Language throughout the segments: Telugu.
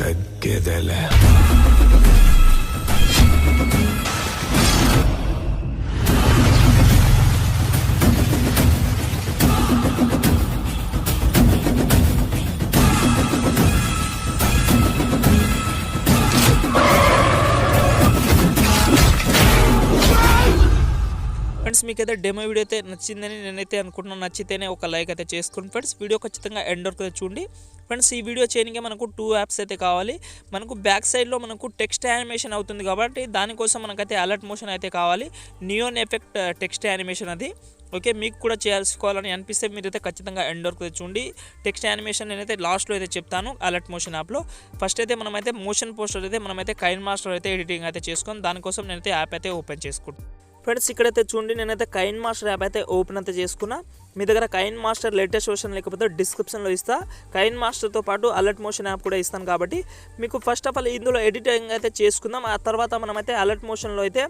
తగ్గేదేలే. ఫ్రెండ్స్ మీకైతే డెమో వీడియో అయితే నచ్చిందని నేనైతే అనుకుంటున్నాను. నచ్చితేనే ఒక లైక్ అయితే చేసుకోండి ఫ్రెండ్స్. వీడియో ఖచ్చితంగా ఎండ్ వరకు అయితే చూడండి ఫ్రెండ్స్. ఈ వీడియో చేయడానికి మనకు 2 యాప్స్ అయితే కావాలి. మనకు బ్యాక్ సైడ్లో మనకు టెక్స్ట్ యానిమేషన్ అవుతుంది కాబట్టి దానికోసం మనకైతే అలర్ట్ మోషన్ అయితే కావాలి. నియోన్ ఎఫెక్ట్ టెక్స్ట్ యానిమేషన్ అది. ఓకే, మీకు కూడా చేసుకోవాలని అనిపిస్తే మీరైతే ఖచ్చితంగా ఎండ్ వరకు అయితే చూడండి. టెక్స్ట్ యానిమేషన్ నేనైతే లాస్ట్లో అయితే చెప్తాను అలర్ట్ మోషన్ యాప్లో. ఫస్ట్ అయితే మనమైతే మోషన్ పోస్టర్ అయితే మనమైతే కైన్మాస్టర్ అయితే ఎడిటింగ్ అయితే చేసుకొని దానికోసం నేనైతే యాప్ అయితే ఓపెన్ చేసుకుంటాను ఫ్రెండ్స్. ఇక్కడైతే చూడండి నేనైతే కైన్మాస్టర్ యాప్ అయితే ఓపెన్ అయితే చేసుకున్నా. మీ దగ్గర కైన్మాస్టర్ లేటెస్ట్ వర్షన్ లేకపోతే డిస్క్రిప్షన్లో ఇస్తా. కైన్మాస్టర్తో పాటు అలర్ట్ మోషన్ యాప్ కూడా ఇస్తాను కాబట్టి మీకు ఫస్ట్ ఆఫ్ ఆల్ ఇందులో ఎడిటింగ్ అయితే చేసుకుందాం. ఆ తర్వాత మనమైతే అలర్ట్ మోషన్లో అయితే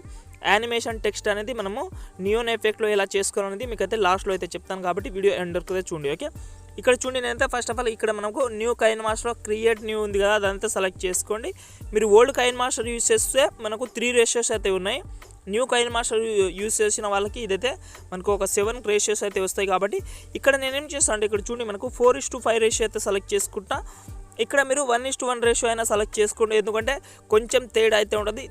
యానిమేషన్ టెక్స్ట్ అనేది మనము నియోన్ ఎఫెక్ట్లో ఎలా చేసుకోవాలనేది మీకైతే లాస్ట్లో అయితే చెప్తాను కాబట్టి వీడియో ఎండ్ వరకు అయితే చూడండి. ఓకే, ఇక్కడ చూడండి నేనైతే ఫస్ట్ ఆఫ్ ఆల్ ఇక్కడ మనకు న్యూ కైన్మాస్టర్ క్రియేట్ న్యూ ఉంది కదా, అదంతా సెలెక్ట్ చేసుకోండి. మీరు ఓల్డ్ కైన్మాస్టర్ యూజ్ చేస్తే మనకు 3 రేషియోస్ అయితే ఉన్నాయి. న్యూ కైన్మాస్టర్ యూజ్ చేసిన వాళ్ళకి ఇదైతే మనకు ఒక 7 రేషియోస్ అయితే వస్తాయి కాబట్టి ఇక్కడ నేనేం చేస్తాను అంటే ఇక్కడ చూడండి మనకు 4:5 రేషియో అయితే సెలెక్ట్ చేసుకుంటా. ఇక్కడ మీరు 1:1 రేషియో అయినా సెలెక్ట్ చేసుకోండి, ఎందుకంటే కొంచెం తేడా అయితే ఉంటుంది.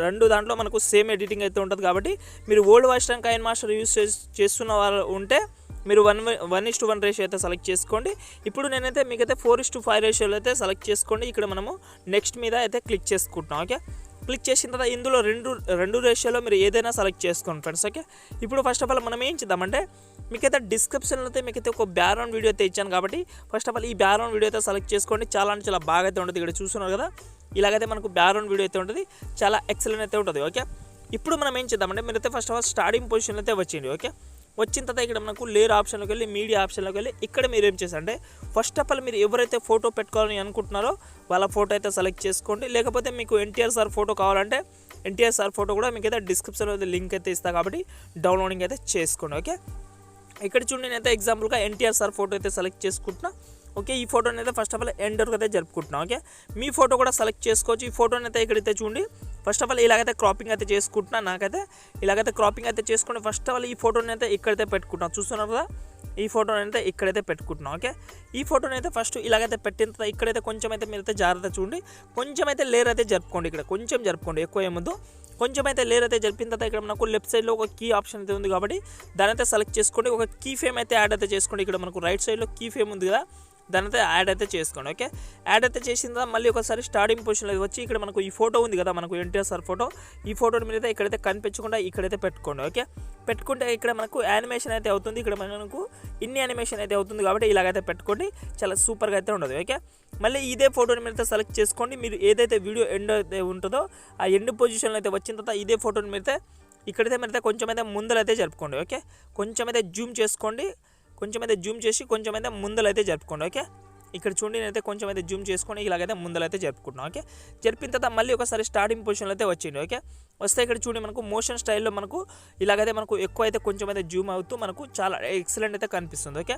2 దాంట్లో మనకు సేమ్ ఎడిటింగ్ అయితే ఉంటుంది కాబట్టి మీరు ఓల్డ్ వర్షన్ కైన్మాస్టర్ యూజ్ చేస్తున్న వాళ్ళు ఉంటే మీరు 1:1 రేషియో అయితే సెలెక్ట్ చేసుకోండి. ఇప్పుడు నేనైతే మీకైతే 4:5 రేషియోలో అయితే సెలెక్ట్ చేసుకోండి. ఇక్కడ మనము నెక్స్ట్ మీద అయితే క్లిక్ చేసుకుంటున్నాం. ఓకే, క్లిక్ చేసిన తర్వాత ఇందులో రెండు రేషియోలో మీరు ఏదైనా సెలెక్ట్ చేసుకోండి ఫ్రెండ్స్. ఓకే, ఇప్పుడు ఫస్ట్ ఆఫ్ ఆల్ మనం ఏం చేద్దామంటే మీకైతే డిస్క్రిప్షన్లో అయితే మీకైతే ఒక బ్యాక్గ్రౌండ్ వీడియో అయితే ఇచ్చాను కాబట్టి ఫస్ట్ ఆఫ్ ఆల్ ఈ బ్యాక్గ్రౌండ్ వీడియో అయితే సెలెక్ట్ చేసుకోండి. చాలా అంటే చాలా బాగా అయితే ఉంటుంది. ఇక్కడ చూస్తున్నారు కదా, ఇలాగైతే మనకు బ్యాక్గ్రౌండ్ వీడియో అయితే ఉంటుంది, చాలా ఎక్సలెంట్ అయితే ఉంటుంది. ఓకే, ఇప్పుడు మనం ఏం చేద్దామంటే మీరైతే ఫస్ట్ ఆఫ్ ఆల్ స్టార్టింగ్ పొజిషన్లో అయితే వచ్చింది. ఓకే, వచ్చిన తర్వాత ఇక్కడ మనకు లేయర్ ఆప్షన్లోకి వెళ్ళి మీడియా ఆప్షన్లోకి వెళ్ళి ఇక్కడ మీరు ఏం చేస్తారంటే ఫస్ట్ ఆఫ్ ఆల్ మీరు ఎవరైతే ఫోటో పెట్టుకోవాలని అనుకుంటున్నారో వాళ్ళ ఫోటో అయితే సెలెక్ట్ చేసుకోండి. లేకపోతే మీకు ఎన్టీఆర్ సార్ ఫోటో కావాలంటే ఎన్టీఆర్ సార్ ఫోటో కూడా మీకు అయితే డిస్క్రిప్షన్లో లింక్ అయితే ఇస్తాను కాబట్టి డౌన్లోడింగ్ అయితే చేసుకోండి. ఓకే, ఇక్కడ చూడండి నేనైతే ఎగ్జాంపుల్గా ఎన్టీఆర్ సార్ ఫోటో అయితే సెలెక్ట్ చేసుకుంటున్నా. ఓకే, ఈ ఫోటోని అయితే ఫస్ట్ ఆఫ్ ఆల్ ఎండ్ వరకు అయితే జరుపుకుంటున్నాం. ఓకే, మీ ఫోటో కూడా సెలెక్ట్ చేసుకోవచ్చు. ఈ ఫోటోని అయితే ఇక్కడైతే చూడండి ఫస్ట్ ఆఫ్ ఆల్ ఇలాగైతే క్రాపింగ్ అయితే చేసుకుంటున్నా. నాకైతే ఇలాగైతే క్రాపింగ్ అయితే చేసుకోండి. ఫస్ట్ ఆఫ్ ఆల్ ఈ ఫోటోని అయితే ఇక్కడైతే పెట్టుకుంటున్నాం. చూస్తున్నారు కదా, ఈ ఫోటోని అయితే ఇక్కడైతే పెట్టుకుంటున్నాం. ఓకే, ఈ ఫోటోని అయితే ఫస్ట్ ఇలాగైతే పెట్టిన తర్వాత ఇక్కడైతే కొంచెం అయితే మీరైతే జాగ్రత్త చూడండి, కొంచెం అయితే లేయర్ అయితే జరుపుకోండి. ఇక్కడ కొంచెం జరుపుకోండి, ఎక్కువ ఏముందో కొంచెం అయితే లేయర్ అయితే జరిపిన తర్వాత ఇక్కడ మనకు లెఫ్ట్ సైడ్లో ఒక కీ ఆప్షన్ అయితే ఉంది కాబట్టి దాని అయితే సెలెక్ట్ చేసుకోండి. ఒక కీ ఫేమ్ అయితే యాడ్ అయితే చేసుకోండి. ఇక్కడ మనకు రైట్ సైడ్లో కీ ఫేమ్ ఉంది కదా, దాని అయితే యాడ్ అయితే చేసుకోండి. ఓకే, యాడ్ అయితే చేసిన తర్వాత మళ్ళీ ఒకసారి స్టార్టింగ్ పొజిషన్లో వచ్చి ఇక్కడ మనకు ఈ ఫోటో ఉంది కదా, మనకు ఎన్టీఆర్ సార్ ఫోటో, ఈ ఫోటోని మీద ఇక్కడైతే కనిపించకుండా ఇక్కడైతే పెట్టుకోండి. ఓకే, పెట్టుకుంటే ఇక్కడ మనకు యానిమేషన్ అయితే అవుతుంది. ఇక్కడ మనకు ఇన్ని యానిమేషన్ అయితే అవుతుంది కాబట్టి ఇలాగైతే పెట్టుకోండి, చాలా సూపర్గా అయితే ఉండదు. ఓకే, మళ్ళీ ఇదే ఫోటోని మీద సెలెక్ట్ చేసుకోండి. మీరు ఏదైతే వీడియో ఎండ్ అయితే ఉంటుందో ఆ ఎండ్ పొజిషన్లో అయితే వచ్చిన తర్వాత ఇదే ఫోటోని మీద ఇక్కడైతే మీరైతే కొంచెం అయితే ముందరైతే జరుపుకోండి. ఓకే, కొంచెం అయితే జూమ్ చేసుకోండి, కొంచెం అయితే జూమ్ చేసి కొంచెం అయితే ముందలైతే జరుపుకోండి. ఓకే, ఇక్కడ చూడండి నేనైతే కొంచెం అయితే జూమ్ చేసుకొని ఇలాగైతే ముందలైతే జరుపుకుంటున్నాం. ఓకే, జరిపిన తర్వాత మళ్ళీ ఒకసారి స్టార్టింగ్ పొజిషన్లో అయితే వచ్చింది. ఓకే, వస్తే ఇక్కడ చూడండి మనకు మోషన్ స్టైల్లో మనకు ఇలాగైతే మనకు ఎక్కువ అయితే కొంచెం అయితే జూమ్ అవుతూ మనకు చాలా ఎక్సలెంట్ అయితే కనిపిస్తుంది. ఓకే,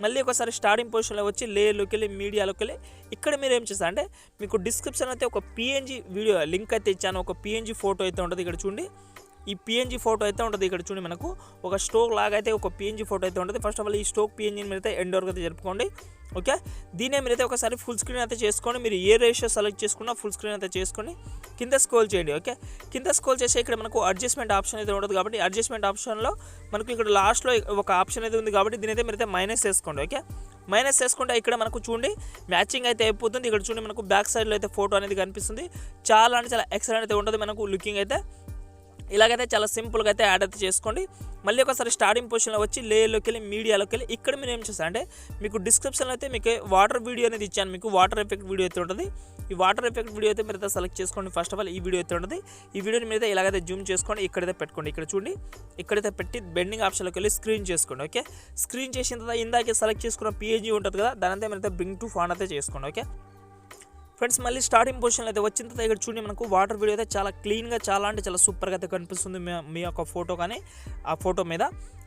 మళ్ళీ ఒకసారి స్టార్టింగ్ పొజిషన్లో వచ్చి లేయర్లోకి వెళ్ళి మీడియాలోకి వెళ్ళి ఇక్కడ మీరు ఏం చేస్తారు అంటే మీకు డిస్క్రిప్షన్ అయితే ఒక పిఎన్జీ వీడియో లింక్ అయితే ఇచ్చాను. ఒక పిఎన్జీ ఫోటో అయితే ఉంటుంది. ఇక్కడ చూడండి ఈ పిఎన్జీ ఫోటో అయితే ఉంటుంది. ఇక్కడ చూడండి మనకు ఒక స్టోక్ లాగా అయితే ఒక పిఎన్జీ ఫోటో అయితే ఉంటుంది. ఫస్ట్ ఆఫ్ ఆల్ ఈ స్టోక్ పిఎన్జీని మీరైతే ఎండ్ వరకు అయితే జరుపుకోండి. ఓకే, దీనే మీరైతే ఒకసారి ఫుల్ స్క్రీన్ అయితే చేసుకోండి. మీరు ఏ రేషియో సెలెక్ట్ చేసుకున్నా ఫుల్ స్క్రీన్ అయితే చేసుకొని కింద స్క్రోల్ చేయండి. ఓకే, కింద స్క్రోల్ చేసి ఇక్కడ మనకు అడ్జస్ట్మెంట్ ఆప్షన్ అయితే ఉంటుంది కాబట్టి అడ్జస్ట్మెంట్ ఆప్షన్లో మనకు ఇక్కడ లాస్ట్లో ఒక ఆప్షన్ అయితే ఉంది కాబట్టి దీనైతే మీరైతే మైనస్ చేసుకోండి. ఓకే, మైనస్ చేసుకుంటే ఇక్కడ మనకు చూడండి మ్యాచింగ్ అయితే అయిపోతుంది. ఇక్కడ చూడండి మనకు బ్యాక్ సైడ్లో అయితే ఫోటో అనేది కనిపిస్తుంది. చాలా అంటే చాలా ఎక్సలెంట్ అయితే ఉంటుంది మనకు లుకింగ్ అయితే. ఇలాగైతే చాలా సింపుల్గా అయితే యాడ్ అయితే చేసుకోండి. మళ్ళీ ఒకసారి స్టార్టింగ్ పొజిషన్లో వచ్చి లేయర్లోకి వెళ్ళి మీడియాలోకి వెళ్ళి ఇక్కడ మీరు ఏం చేస్తారంటే మీకు డిస్క్రిప్షన్లో అయితే మీకు వాటర్ వీడియో అనేది ఇచ్చాను. మీకు వాటర్ ఎఫెక్ట్ వీడియో అయితే ఉంటుంది. ఈ వాటర్ ఎఫెక్ట్ వీడియో అయితే మీరు అయితే సెలెక్ట్ చేసుకోండి. ఫస్ట్ ఆఫ్ ఆల్ ఈ వీడియో అయితే ఉంటుంది. ఈ వీడియోని మీరు అయితే ఇలాగైతే జూమ్ చేసుకోండి, ఇక్కడైతే పెట్టుకోండి. ఇక్కడ చూడండి ఇక్కడైతే పెట్టి బెండింగ్ ఆప్షన్లోకి వెళ్ళి స్క్రీన్ చేసుకోండి. ఓకే, స్క్రీన్ చేసిన తర్వాత ఇందాకే సెలెక్ట్ చేసుకున్న పిఎన్జీ ఉంటుంది కదా, దాని అయితే మీరు అయితే బ్రింగ్ టు ఫాంట్ అయితే చేసుకోండి. ఓకే ఫ్రెండ్స్, మళ్ళీ స్టార్టింగ్ పొజిషన్లో అయితే వచ్చిన తర్వాత ఇక్కడ చూడండి మనకు వాటర్ వీడియో అయితే చాలా క్లీన్గా చాలా అంటే చాలా సూపర్గా అయితే కనిపిస్తుంది మీ యొక్క ఫోటో కానీ ఆ ఫోటో మీద.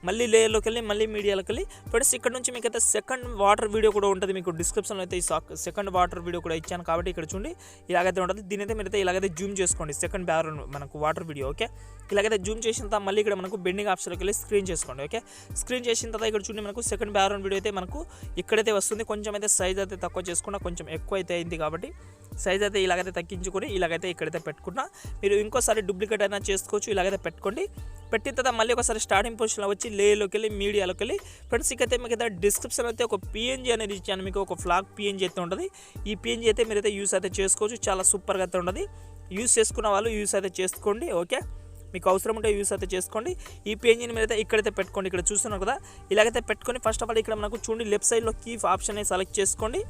మళ్ళీ లేయర్లోకి వెళ్ళి మళ్ళీ మీడియాలోకి వెళ్ళి ఫ్రెండ్స్ ఇక్కడ నుంచి మీకు అయితే సెకండ్ వాటర్ వీడియో కూడా ఉంటుంది. మీకు డిస్క్రిప్షన్లో అయితే ఈ సెకండ్ వాటర్ వీడియో కూడా ఇచ్చాను కాబట్టి ఇక్కడ చూడండి ఇలాగైతే ఉంటుంది. దీని అయితే మీరైతే ఇలాగైతే జూమ్ చేసుకోండి సెకండ్ బ్యాక్గ్రౌండ్ మనకు వాటర్ వీడియో. ఓకే, ఇలాగైతే జూమ్ చేసిన తర్వాత మళ్ళీ ఇక్కడ మనకు బెండింగ్ ఆప్షన్లోకి వెళ్ళి స్క్రీన్ చేసుకోండి. ఓకే, స్క్రీన్ చేసిన తర్వాత ఇక్కడ చూడండి మనకు సెకండ్ బ్యాక్గ్రౌండ్ వీడియో అయితే మనకు ఇక్కడైతే వస్తుంది. కొంచెం అయితే సైజ్ అయితే తక్కువ చేసుకున్నా, కొంచెం ఎక్కువ అయితే అయింది కాబట్టి సైజ్ అయితే ఇలాగైతే తగ్గించుకొని ఇలాగైతే ఇక్కడైతే పెట్టుకున్నా. మీరు ఇంకోసారి డూప్లికేట్ అయినా చేసుకోవచ్చు. ఇలాగైతే పెట్టుకోండి. పెట్టిన తర్వాత మళ్ళీ ఒకసారి స్టార్టింగ్ పొజిషన్లో వచ్చి లేయర్లోకి వెళ్ళి మీడియాలోకి వెళ్ళి ఫ్రెండ్స్ ఇకైతే మీకు అయితే డిస్క్రిప్షన్ అయితే ఒక పిఎన్జీ అనేది ఇచ్చాను. మీకు ఒక ఫ్లాగ్ పిఎన్జీ అయితే ఉంటుంది. ఈ పిఎన్జీ అయితే మీరైతే యూస్ అయితే చేసుకోవచ్చు. చాలా సూపర్గా అయితే ఉంటుంది. యూస్ చేసుకున్న వాళ్ళు యూస్ అయితే చేసుకోండి. ఓకే, మీకు అవసరం ఉంటే యూస్ అయితే చేసుకోండి. ఈ పిఎన్జీని మీరైతే ఇక్కడైతే పెట్టుకోండి. ఇక్కడ చూస్తున్నారు కదా, ఇలాగైతే పెట్టుకొని ఫస్ట్ ఆఫ్ ఆల్ ఇక్కడ మనకు చూడండి లెఫ్ట్ సైడ్లో కీప్ ఆప్షన్ సెలెక్ట్ చేసుకోండి.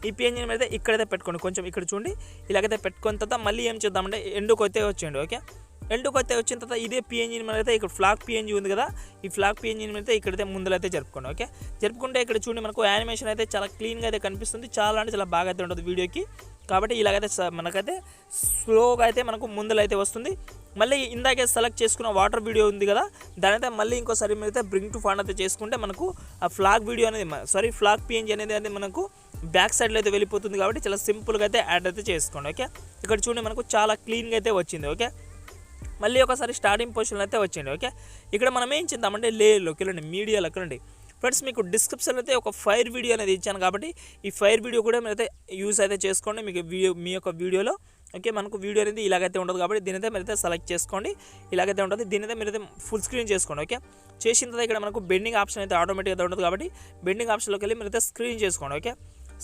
ఈ పిఎన్జీని మీరైతే ఇక్కడైతే పెట్టుకోండి. కొంచెం ఇక్కడ చూడండి ఇలాగైతే పెట్టుకున్న తర్వాత మళ్ళీ ఏం చేద్దామంటే ఎండుకు అయితే వచ్చేయండి. ఓకే, ఎండుకు అయితే వచ్చిన తర్వాత ఇదే పిఎన్జీని మీరైతే ఇక్కడ ఫ్లాగ్ పిఎన్జీ ఉంది కదా, ఈ ఫ్లాగ్ పిఎన్జీని మీరైతే ఇక్కడైతే ముందులో అయితే జరుపుకోండి. ఓకే, జరుపుకుంటే ఇక్కడ చూడండి మనకు యానిమేషన్ అయితే చాలా క్లీన్గా అయితే కనిపిస్తుంది. చాలా అంటే చాలా బాగా అయితే ఉంటుంది వీడియోకి. కాబట్టి ఇలాగైతే మనకైతే స్లోగా అయితే మనకు ముందులో అయితే వస్తుంది. మళ్ళీ ఇందాకే సెలెక్ట్ చేసుకున్న వాటర్ వీడియో ఉంది కదా, దాని అయితే మళ్ళీ ఇంకోసారి మీరైతే బ్రింగ్ టు ఫాంట్ అయితే చేసుకుంటే మనకు ఆ ఫ్లాగ్ వీడియో అనేది ఫ్లాగ్ పిఎన్జీ అనేది మనకు బ్యాక్ సైడ్లో అయితే వెళ్ళిపోతుంది. కాబట్టి చాలా సింపుల్గా అయితే యాడ్ అయితే చేసుకోండి. ఓకే, ఇక్కడ చూడండి మనకు చాలా క్లీన్గా అయితే వచ్చింది. ఓకే, మళ్ళీ ఒకసారి స్టార్టింగ్ పొజిషన్లో అయితే వచ్చింది. ఓకే, ఇక్కడ మనం ఏం చేద్దామంటే లేయర్లోకి వెళ్ళండి, మీడియాలోకి వెళ్ళండి. ఫ్రెండ్స్ మీకు డిస్క్రిప్షన్లో అయితే ఒక ఫైర్ వీడియో అనేది ఇచ్చాను కాబట్టి ఈ ఫైర్ వీడియో కూడా మీరైతే యూస్ అయితే చేసుకోండి మీకు మీ యొక్క వీడియోలో. ఓకే, మనకు వీడియో అనేది ఇలాగైతే ఉంటుంది కాబట్టి దీనైతే మీరైతే సెలెక్ట్ చేసుకోండి. ఇలాగైతే ఉంటుంది. దీనైతే మీరైతే ఫుల్ స్క్రీన్ చేసుకోండి. ఓకే, చేసిన తర్వాత ఇక్కడ మనకు బెండింగ్ ఆప్షన్ అయితే ఆటోమేటిక్గా ఉంటుంది కాబట్టి బెండింగ్ ఆప్షన్లోకి వెళ్ళి మీరైతే స్క్రీన్ చేసుకోండి. ఓకే,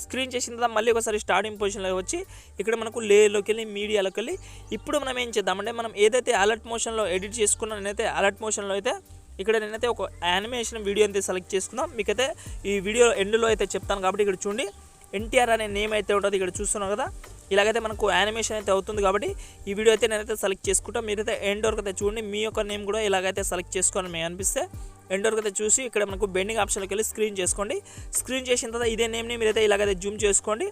స్క్రీన్ చేసిన తర్వాత మళ్ళీ ఒకసారి స్టార్టింగ్ పొజిషన్లో వచ్చి ఇక్కడ మనకు లేయర్లోకి వెళ్ళి మీడియాలోకి వెళ్ళి ఇప్పుడు మనం ఏం చేద్దామంటే మనం ఏదైతే అలర్ట్ మోషన్లో ఎడిట్ చేసుకున్నా నేనైతే అలర్ట్ మోషన్లో అయితే ఇక్కడ నేనైతే ఒక యానిమేషన్ వీడియో అయితే సెలెక్ట్ చేసుకుందాం. మీకైతే ఈ వీడియో ఎండ్లో అయితే చెప్తాను కాబట్టి ఇక్కడ చూడండి ఎన్టీఆర్ అనే నేమ్ అయితే ఉంటుంది. ఇక్కడ చూస్తున్నాం కదా, ఇలాగైతే మనకు యానిమేషన్ అయితే అవుతుంది కాబట్టి ఈ వీడియో అయితే నేనైతే సెలెక్ట్ చేసుకుంటాం. మీరైతే ఎండ్ వరకు అయితే చూడండి, మీ యొక్క నేమ్ కూడా ఇలాగైతే సెలెక్ట్ చేసుకోవాలని మీకు అనిపిస్తే ఎండ్ వరకు అయితే చూసి ఇక్కడ మనకు బెండింగ్ ఆప్షన్లోకి వెళ్ళి స్క్రీన్ చేసుకోండి. స్క్రీన్ చేసిన తర్వాత ఇదే నేమ్ని మీరైతే ఇలాగైతే జూమ్ చేసుకోండి,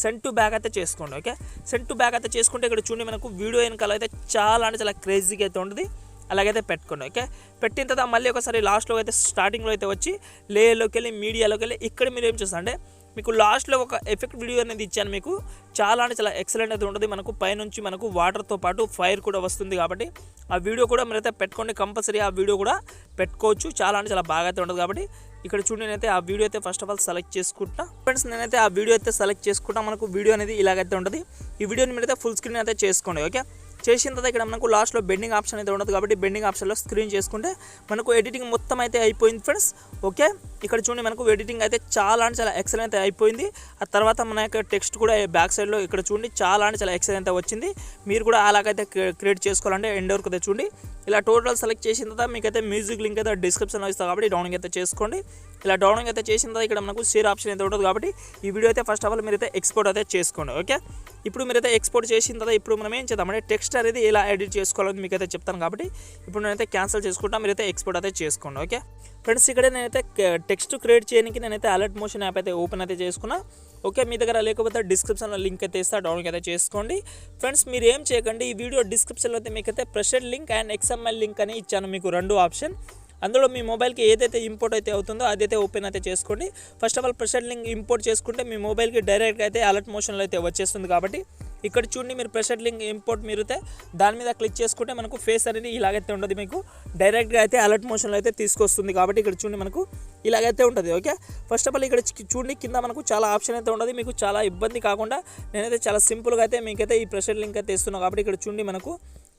సెండ్ టు బ్యాక్ అయితే చేసుకోండి. ఓకే, సెండ్ టు బ్యాక్ అయితే చేసుకుంటే ఇక్కడ చూడండి మనకు వీడియో వెనకాల అయితే చాలా అంటే చాలా క్రేజీగా అయితే ఉంటుంది. అలాగైతే పెట్టుకోండి. ఓకే, పెట్టిన తర్వాత మళ్ళీ ఒకసారి లాస్ట్లో అయితే స్టార్టింగ్లో అయితే వచ్చి లేయర్లోకి వెళ్ళి మీడియాలోకి వెళ్ళి ఇక్కడ మీరు ఏం చేస్తారంటే మీకు లాస్ట్లో ఒక ఎఫెక్ట్ వీడియో అనేది ఇచ్చాను. మీకు చాలా అంటే చాలా ఎక్సలెంట్ అయితే ఉంటుంది. మనకు పైనుంచి మనకు వాటర్తో పాటు ఫైర్ కూడా వస్తుంది కాబట్టి ఆ వీడియో కూడా మీరైతే పెట్టుకోండి. కంపల్సరీ ఆ వీడియో కూడా పెట్టుకోవచ్చు. చాలా అంటే చాలా బాగా అయితే ఉంటుంది కాబట్టి ఇక్కడ చూడండి నేనైతే ఆ వీడియో అయితే ఫస్ట్ ఆఫ్ ఆల్ సెలెక్ట్ చేసుకుంటా. ఫ్రెండ్స్ నేనైతే ఆ వీడియో అయితే సెలెక్ట్ చేసుకుంటా. మనకు వీడియో అనేది ఇలాగైతే ఉంటుంది. ఈ వీడియోని మీరైతే ఫుల్ స్క్రీన్ అయితే చేసుకోండి. ఓకే, చేసిన తర్వాత ఇక్కడ మనకు లాస్ట్లో బెండింగ్ ఆప్షన్ అయితే ఉండదు కాబట్టి బెండింగ్ ఆప్షన్లో స్క్రీన్ చేసుకుంటే మనకు ఎడిటింగ్ మొత్తం అయితే అయిపోయింది ఫ్రెండ్స్. ఓకే, ఇక్కడ చూడండి మనకు ఎడిటింగ్ అయితే చాలా అంటే చాలా ఎక్సలెంట్ అయితే అయిపోయింది. ఆ తర్వాత మన యొక్క టెక్స్ట్ కూడా బ్యాక్ సైడ్లో ఇక్కడ చూడండి చాలా అంటే చాలా ఎక్సలెంట్ అయితే వచ్చింది. మీరు కూడా అలాగైతే క్రియేట్ చేసుకోవాలంటే ఎండ్ వరకు అయితే చూడండి. ఇలా టోటల్ సెలెక్ట్ చేసిన తర్వాత మీకైతే మ్యూజిక్ లింక్ అయితే డిస్క్రిప్షన్లో ఇస్తాను కాబట్టి డౌన్లోడ్ అయితే చేసుకోండి. ఇలా డౌన్లోడ్ అయితే చేసిన తర్వాత ఇక్కడ మనకు షేర్ ఆప్షన్ అయితే ఉంటుంది కాబట్టి ఈ వీడియో అయితే ఫస్ట్ ఆఫ్ ఆల్ మీరైతే ఎక్స్పోర్ట్ అయితే చేసుకోండి. ఓకే, ఇప్పుడు మీరైతే ఎక్స్పోర్ట్ చేసిన తర్వాత ఇప్పుడు మనం ఏం చేద్దామంటే టెక్స్ట్ అనేది ఎలా ఎడిట్ చేసుకోవాలని మీకైతే చెప్తాను కాబట్టి ఇప్పుడు నేనైతే క్యాన్సిల్ చేసుకుంటా, మీరైతే ఎక్స్పోర్ట్ అయితే చేసుకోండి. ఓకే ఫ్రెండ్స్, ఇక్కడ నేనైతే టెక్స్ట్ క్రియేట్ చేయడానికి నేనైతే అలర్ట్ మోషన్ యాప్ అయితే ఓపెన్ అయితే చేసుకున్నా. ఓకే, మీ దగ్గర లేకపోతే డిస్క్రిప్షన్లో లింక్ అయితే ఇస్తా, డౌన్లోడ్ అయితే చేసుకోండి. ఫ్రెండ్స్ మీరు ఏం చేయకండి, ఈ వీడియో డిస్క్రిప్షన్లో అయితే మీకైతే pressure link and XML link అని ఇచ్చాను మీకు 2 ఆప్షన్. అందులో మీ మొబైల్కి ఏదైతే ఇంపోర్ట్ అయితే అవుతుందో అదైతే ఓపెన్ అయితే చేసుకోండి. First of all pressure link import చేసుకుంటే మీ మొబైల్కి డైరెక్ట్గా అయితే అలర్ట్ మోషన్లో అయితే వచ్చేస్తుంది కాబట్టి ఇక్కడ చూడండి మీరు ప్రెషర్ లింక్ ఇంపోర్ట్ మీరైతే దాని మీద క్లిక్ చేసుకుంటే మనకు ఫేస్ అనేది ఇలాగైతే ఉంటుంది. మీకు డైరెక్ట్గా అయితే అలర్ట్ మోషన్లో అయితే తీసుకొస్తుంది కాబట్టి ఇక్కడ చూడండి మనకు ఇలాగైతే ఉంటుంది. ఓకే, ఫస్ట్ ఆఫ్ ఆల్ ఇక్కడ చూడండి కింద మనకు చాలా ఆప్షన్ అయితే ఉంటుంది. మీకు చాలా ఇబ్బంది కాకుండా నేనైతే చాలా సింపుల్గా అయితే మీకైతే ఈ ప్రెషర్ లింక్ అయితే ఇస్తున్నాను కాబట్టి ఇక్కడ చూడండి మనకు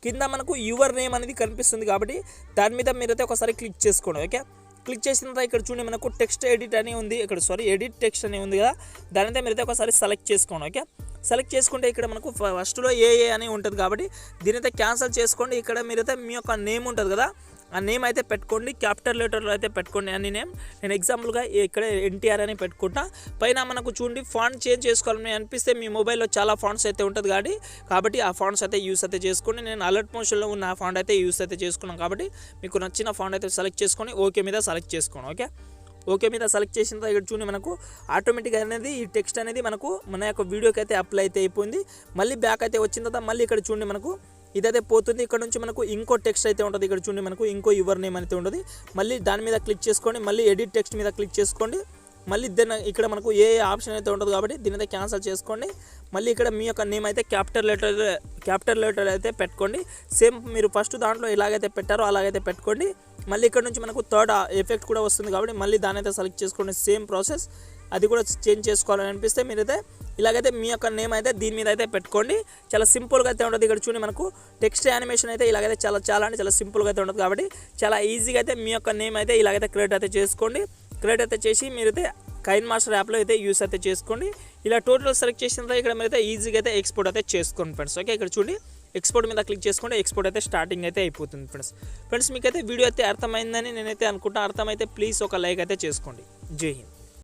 కింద మనకు యువర్ నేమ్ అనేది కనిపిస్తుంది కాబట్టి దాని మీద మీరైతే ఒకసారి క్లిక్ చేసుకోండి. ఓకే, క్లిక్ చేసిన తర్వాత ఇక్కడ చూడండి మనకు టెక్స్ట్ ఎడిట్ అని ఉంది, ఇక్కడ ఎడిట్ టెక్స్ట్ అని ఉంది కదా, దానైతే మీరైతే ఒకసారి సెలెక్ట్ చేసుకోండి. ఓకే, సెలెక్ట్ చేసుకుంటే ఇక్కడ మనకు ఫస్ట్లో ఏ అని ఉంటుంది కాబట్టి దీనైతే క్యాన్సిల్ చేసుకోండి. ఇక్కడ మీరైతే మీ యొక్క నేమ్ ఉంటుంది కదా, ఆ నేమ్ అయితే పెట్టుకోండి, క్యాపిటల్ లెటర్లో అయితే పెట్టుకోండి అన్ని నేమ్. నేను ఎగ్జాంపుల్గా ఇక్కడ ఎన్టీఆర్ అని పెట్టుకుంటా. పైన మనకు చూడండి ఫాంట్ చేంజ్ చేసుకోవాలని అనిపిస్తే మీ మొబైల్లో చాలా ఫాంట్స్ అయితే ఉంటుంది కాబట్టి ఆ ఫాంట్స్ అయితే యూస్ అయితే చేసుకోండి. నేను అలర్ట్ మోషన్లో ఉన్న ఆ ఫాంట్ అయితే యూస్ అయితే చేసుకున్నాను కాబట్టి మీకు నచ్చిన ఫాంట్ అయితే సెలెక్ట్ చేసుకొని ఓకే మీద సెలెక్ట్ చేసుకోండి. ఓకే మీద సెలెక్ట్ చేసిన తర్వాత ఇక్కడ చూడండి మనకు ఆటోమేటిక్గా అనేది ఈ టెక్స్ట్ అనేది మనకు మన యొక్క వీడియోకి అయితే అప్లై అయితే అయిపోయింది. మళ్ళీ బ్యాక్ అయితే వచ్చిన తర్వాత మళ్ళీ ఇక్కడ చూడండి మనకు ఇదైతే పోతుంది. ఇక్కడ నుంచి మనకు ఇంకో టెక్స్ట్ అయితే ఉంటుంది. ఇక్కడ చూడండి మనకు ఇంకో యువర్ నేమ్ అయితే ఉంటుంది. మళ్ళీ దాని మీద క్లిక్ చేసుకోండి, మళ్ళీ ఎడిట్ టెక్స్ట్ మీద క్లిక్ చేసుకోండి. మళ్ళీ దీన్ని ఇక్కడ మనకు ఏ ఆప్షన్ అయితే ఉంటుంది కాబట్టి దీని అయితే క్యాన్సిల్ చేసుకోండి. మళ్ళీ ఇక్కడ మీ యొక్క నేమ్ అయితే క్యాపిటల్ లెటర్ అయితే పెట్టుకోండి. సేమ్ మీరు ఫస్ట్ దాంట్లో ఎలాగైతే పెట్టారో అలాగైతే పెట్టుకోండి. మళ్ళీ ఇక్కడ నుంచి మనకు థర్డ్ ఎఫెక్ట్ కూడా వస్తుంది కాబట్టి మళ్ళీ దాని అయితే సెలెక్ట్ చేసుకోండి. సేమ్ ప్రాసెస్, అది కూడా చేంజ్ చేసుకోవాలని అనిపిస్తే మీరైతే ఇలాగైతే మీ యొక్క నేమ్ అయితే దీని మీద అయితే పెట్టుకోండి. చాలా సింపుల్గా అయితే ఉంటుంది. ఇక్కడ చూడండి మనకు టెక్స్ట్ యానిమేషన్ అయితే ఇలాగైతే చాలా అంటే చాలా సింపుల్గా అయితే ఉంటుంది కాబట్టి చాలా ఈజీగా అయితే మీ యొక్క నేమ్ అయితే ఇలాగైతే క్రియేట్ అయితే చేసుకోండి. క్రియేట్ అయితే చేసి మీరైతే కైన్మాస్టర్ యాప్లో అయితే యూస్ అయితే చేసుకోండి. ఇలా టోటల్ సెలెక్ట్ చేసిన తర్వాత ఇక్కడ మీరైతే ఈజీగా అయితే ఎక్స్పోర్ట్ అయితే చేసుకోండి ఫ్రెండ్స్. ఓకే, ఇక్కడ చూడండి ఎక్స్పోర్ట్ మీద క్లిక్ చేసుకోండి. ఎక్స్పోర్ట్ అయితే స్టార్టింగ్ అయితే అయిపోతుంది ఫ్రెండ్స్. మీకైతే వీడియో అయితే అర్థమైందని నేనైతే అనుకుంటా. అర్థమైతే ప్లీజ్ ఒక లైక్ అయితే చేసుకోండి. జై హింద్.